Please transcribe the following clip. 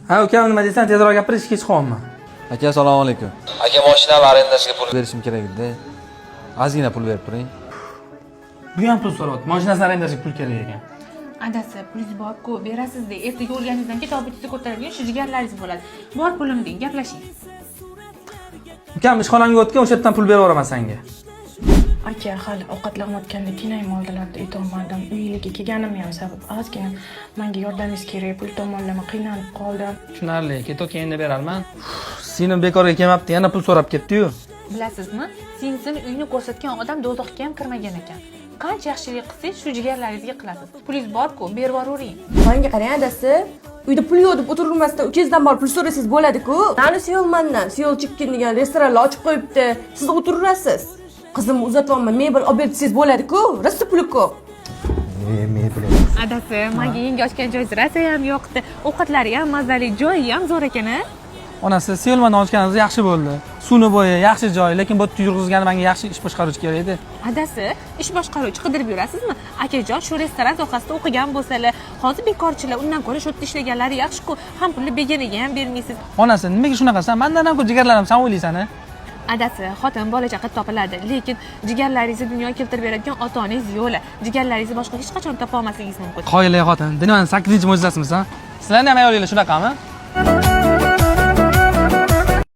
Ha, ukam nima deysan? Tezroq gapirish, kech qolmayman. Aka, assalomu alaykum. Aka, mashinani arendasiga pul berishim kerak edi. Ozgina pul berib turing. Bu ham pul so'rayapti. Mashinasini arendasiga pul kerak ekan. Adasi, pulingiz bor-ku, berasiz-da. Ertaga o'lganingizdan keyin tobutingizni ko'taradigan shu jigarlaringiz bo'ladi. Bor pulim deng, gaplashing. Ukam ishxonamga o'tgan, o'sha yerdan pul berib yuboraman senga. Aka, hali ovqatlanayotganda kinayim oldilarda yetolmadim. Uyliga kelganim ham sabab. Ozgina menga yordamingiz kerak. Pul tomonlama qiynalib qoldim. Tushunarli, ketayotganda berarman. Singlim bekorga kelmabdi, yana pul so'rab ketdi-yu. Bilasizmi? Singsini uyni ko'rsatgan odam do'zaxga ham kirmagan ekan. Qancha yaxshilik qilsangiz, shu jigarlaringizga qilasiz. Pulingiz bor-ku, berib yuboring. Menga qarang adasi. Uyda pul yo'q deb o'tirmasdan ukangizdan borib pul so'rasangiz bo'ladi-ku. Mani Seulmandan, Seul Chicken degan restoranlar ochib qo'yibdi. Siz o'tirasiz. Qizimni uzatyapman, mebel olib bersangiz bo'ladi-ku. Rosa puli ko'p. Mebel. Adasi, menga yangi ochgan joyingiz rosa ham yoqdi. Ovqatlari ham mazali, joyi ham zo'r ekan-a? Onasi Seulmandan ochganingiz yaxshi bo'ldi. Suvni bo'yi yaxshi joy, lekin bu yerda yurg'izgani menga yaxshi ish boshqaruvchi kerak edi. Adasi, ish boshqaruvchi qidirib yurasizmi? Akajon shu restoran sohasida o'qigan bo'lsalar, hozir bekorchilar, undan ko'ra shu yerda ishlaganlari yaxshi-ku. Ham pulni beganaga ham bermaysiz. Onasi, nimaga shunaqa qilsan? Mendan ham ko'p jigarlarim san o'ylaysan-a? Adasi, xotin bola chaqa topiladi, lekin jigarlaringizni dunyoga keltirib beradigan ota-onangiz yo'q. Jigarlaringizni boshqa hech qachon topa olmasligingiz mumkin. Qoyilay xotin, dunyoning 8-mo'jizasimisan? Sizlarning ham ayolingiz shunaqami?